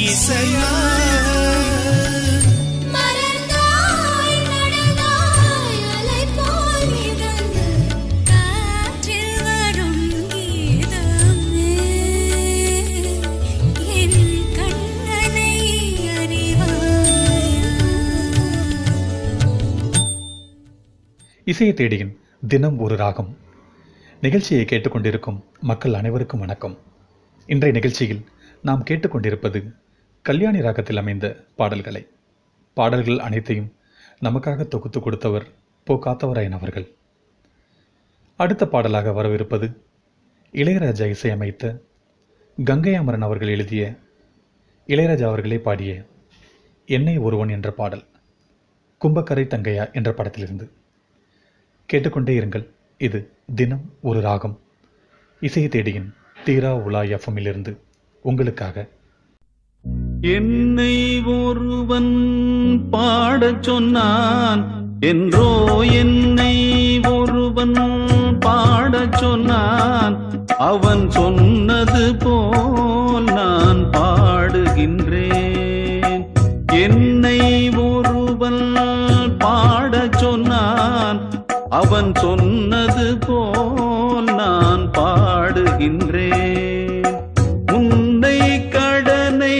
இசையா மறந்தாய் நடந்தாய் அலை போல் மிதந்து காற்றில் வரும் கீதமே என் கண்ணனை அறிவாயா. இசையை தேடியின் தினம் ஒரு ராகம் நிகழ்ச்சியை கேட்டுக்கொண்டிருக்கும் மக்கள் அனைவருக்கும் வணக்கம். இன்றைய நிகழ்ச்சியில் நாம் கேட்டுக்கொண்டிருப்பது கல்யாணி ராகத்தில் அமைந்த பாடல்கள் அனைத்தையும் நமக்காக தொகுத்து கொடுத்தவர் போ. காத்தவராயன் அவர்கள். அடுத்த பாடலாக வரவிருப்பது இளையராஜா இசையமைத்த கங்கை அமரன் அவர்கள் எழுதிய, இளையராஜா அவர்களே பாடிய என்னை ஒருவன் என்ற பாடல், கும்பக்கரை தங்கையா என்ற படத்திலிருந்து. கேட்டுக்கொண்டே இருங்கள். இது தினம் ஒரு ராகம். இசையை தேடியின் தீரா உலா எஃப்எம்மிலிருந்து உங்களுக்காக. என்னை ஒருவன் பாடச் சொன்னான் என்றோ, என்னை ஒருவன் பாடச் சொன்னான், அவன் சொன்னது போல் நான் பாடுகின்றேன். என்னை ஒருவன் பாடச் சொன்னான், அவன் சொன்னது போல் நான் பாடுகின்றேன். உன்னை கடனை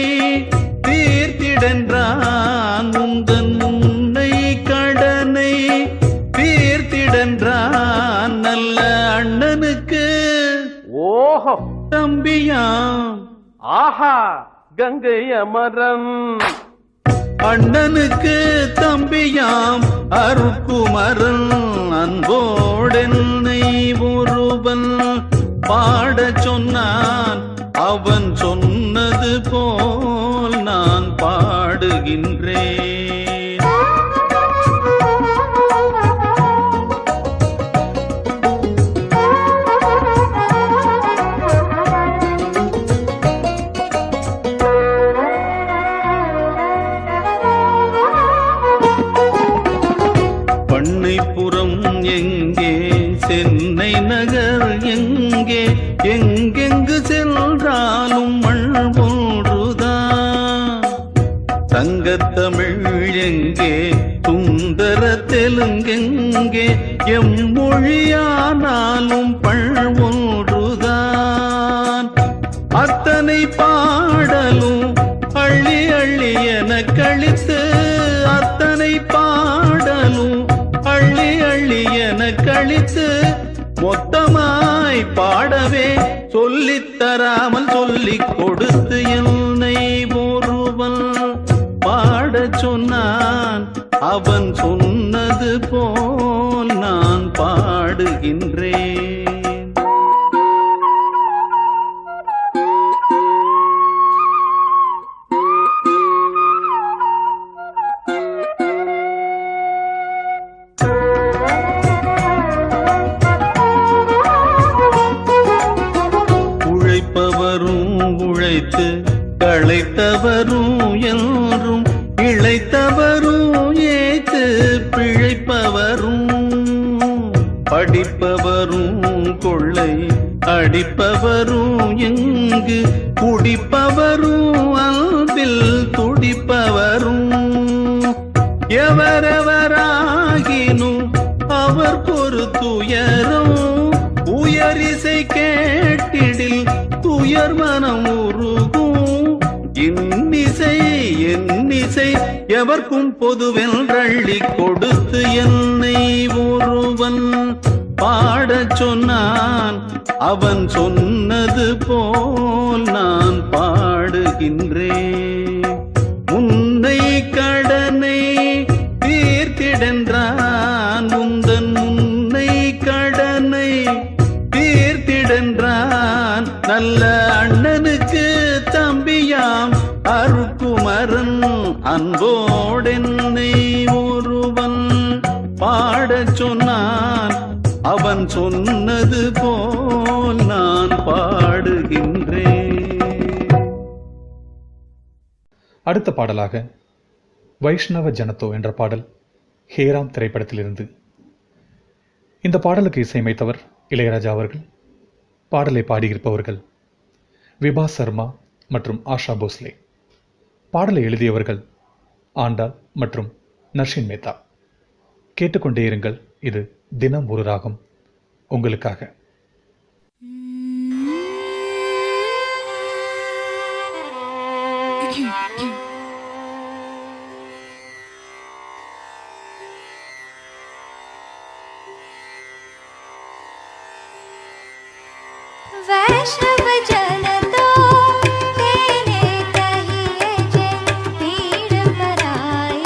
தீர்த்திடன்றான், உந்தன் உன்னை கடனை தீர்த்திடன்றான். நல்ல அண்ணனுக்கு ஓஹோ தம்பியாம், ஆஹா கங்கை அமரன். அண்ணனுக்கு தம்பியாம் அருக்குமரன். அன்போடென்னை ஒருவன் பாடச் சொன்னான், அவன் சொன்னது போல் நான் பாடுகின்றேன். பண்ணைப்புறம் எங்கே, சென்னை நகர் எங்கே, எங்கெங்கு சென்றாலும் மண் ஒன்றுதான். தங்கத்தமிழ் எங்கே, சுந்தர தெலுங்கெங்கே, எம்மொழியானாலும் பண் ஒன்றுதான். அத்தனை பாடலும் அள்ளி அள்ளி என கழித்து, அத்தனை பாடலும் அள்ளி அள்ளி என கழித்து, மொத்தமாய் பாடவே சொல்லித் தராமல் சொல்லிக் கொடுத்து என்னை ஒருவன் பாடச் சொன்னான், அவன் சொன்னது போல் நான் பாடுகின்றேன். உழைத்து களைத்தவரும் என்றும், இழைத்தவரும் ஏத்து பிழைப்பவரும், படிப்பவரும் கொள்ளை அடிப்பவரும், எங்கு குடிப்பவரும் அன்பில் துடிப்பவரும், எவரவராகினும் அவர் பொறு துயரும், உயரிசை கேட்டிடில் துயர் மனம் உருகும். இன்னிசை என்னிசை எவர்க்கும் பொதுவென்றள்ளி கொடுத்து என்னை ஒருவன் பாடச் சொன்னான், அவன் சொன்னது போல் நான் பாடுகின்றேன். உன்னை கடனை தீர்த்திடன்றான், உந்தன் உன்னை கடனை தீர்த்திடன்றான். நல்ல அண்ணனுக்கு தம்பியாம் அருக்குமரன். அன்போடென்னை ஒருவன் பாடச் சொன்னான், அவன் சொன்னது போல் நான் பாடுகின்றேன். அடுத்த பாடலாக வைஷ்ணவ ஜனதோ என்ற பாடல் ஹேராம் திரைப்படத்திலிருந்து. இந்த பாடலுக்கு இசையமைத்தவர் இளையராஜா அவர்கள். பாடலை பாடியிருப்பவர்கள் விபா சர்மா, மற்றும் ஆஷா போஸ்லே. பாடலை எழுதியவர்கள் ஆண்டாள் மற்றும் நர்ஷின் மேத்தா. கேட்டுக்கொண்டே இருங்கள். இது தினம் ஒரு ராகம் உங்களுக்காக. वैष्णव जन तो तेने कहिए जे पीर पराई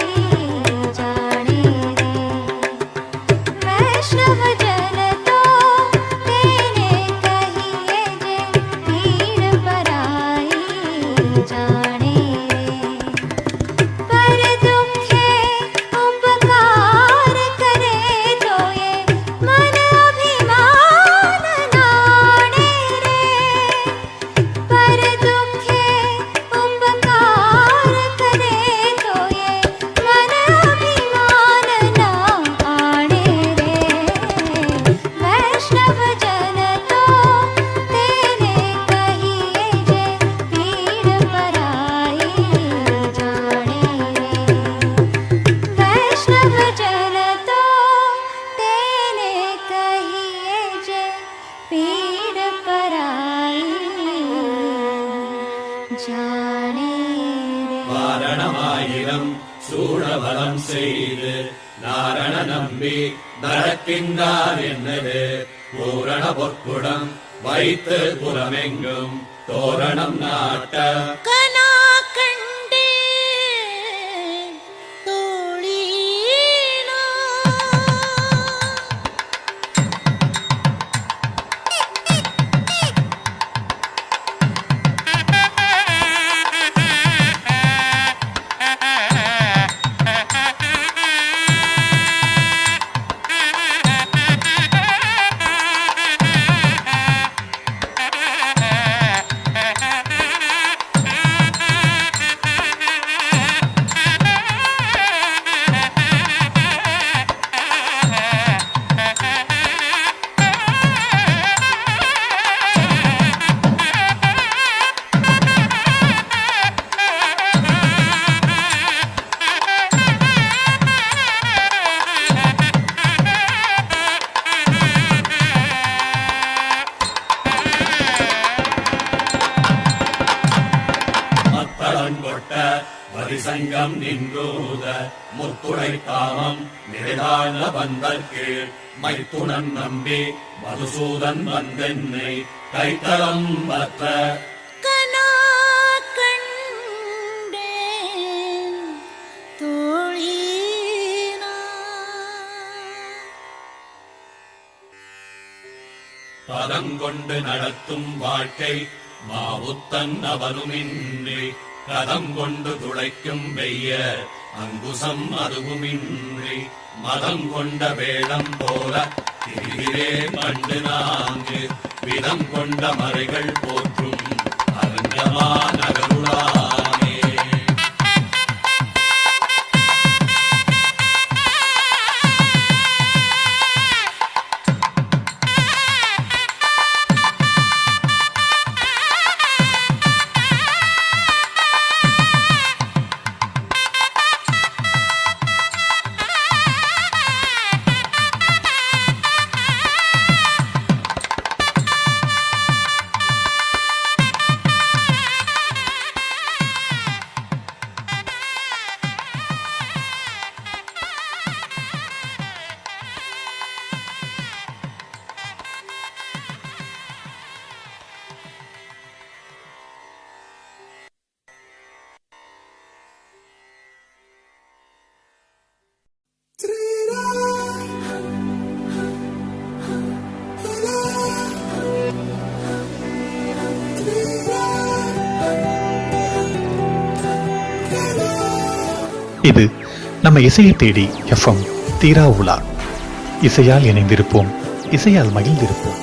जाने रे। वैष्णव जन तो तेने कहिए जे पीर पराई जाने रे। पर दुखे उपकार करे तो ये मन अभिमान नाणे रे। पर दुखे उपकार करे तो ये मन अभिमान ना आणे रे। वैष्णव जन तो तेने कहिए जे पीर पराई जाने रे। वैष्णव जन तो तेने कहिए जे पीर पराई जाने रे। வாரணமாயிரம் சூழவலம் செய்து நாரண நம்பி நடக்கின்றார் என்னது பூரண பொற்குடம் வைத்து புறமெங்கும் தோரணம் நாட்ட கனா கண்டே தோழீனா. மத்தளங்கொட்ட வரிசங்கம் நின்றூத முத்துடை காமம் நிறைதாழ்ந்த வந்தற்கு மைத்துணன் நம்பி மதுசூதன் வந்தென்னை கைத்தளம் பற்ற கனா கண்டே தோழீனா. பதங்கொண்டு நடத்தும் வாழ்க்கை மாவுத்தன் அவனுமின்றி கதம் கொண்டு துளைக்கும் வெய்ய அங்குசம் அதுவுமின்றி மதம் கொண்ட வேடம் போல திரிகிறே கண்டு நான்கு விதம் கொண்ட மறைகள் போற்றும் அரங்கமா நகருளானே. இது நம்ம இசையை தேடி எஃப்எம் தீரா உலா. இசையால் இணைந்திருப்போம், இசையால் மகிழ்ந்திருப்போம்.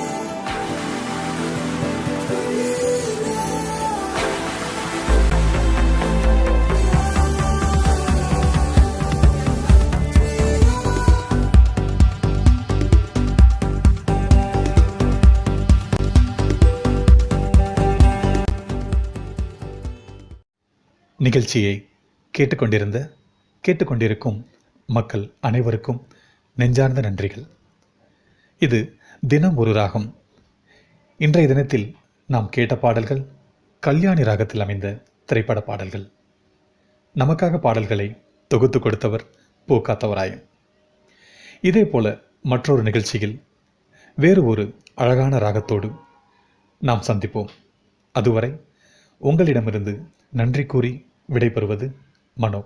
நிகழ்ச்சியை கேட்டுக்கொண்டிருக்கும் மக்கள் அனைவருக்கும் நெஞ்சார்ந்த நன்றிகள். இது தினம் ஒரு ராகம். இன்றைய தினத்தில் நாம் கேட்ட பாடல்கள் கல்யாணி ராகத்தில் அமைந்த திரைப்பட பாடல்கள். நமக்காக பாடல்களை தொகுத்து கொடுத்தவர் போ. காத்தவராயன். இதே போல மற்றொரு நிகழ்ச்சியில் வேறு ஒரு அழகான ராகத்தோடு நாம் சந்திப்போம். அதுவரை உங்களிடமிருந்து நன்றி கூறி விடைபெறுவது மனோ.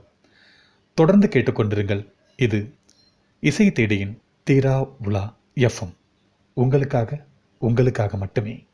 தொடர்ந்து கேட்டுக்கொண்டிருங்கள். இது இசை தேடியின் தீரா உலா எஃப்எம். உங்களுக்காக மட்டுமே.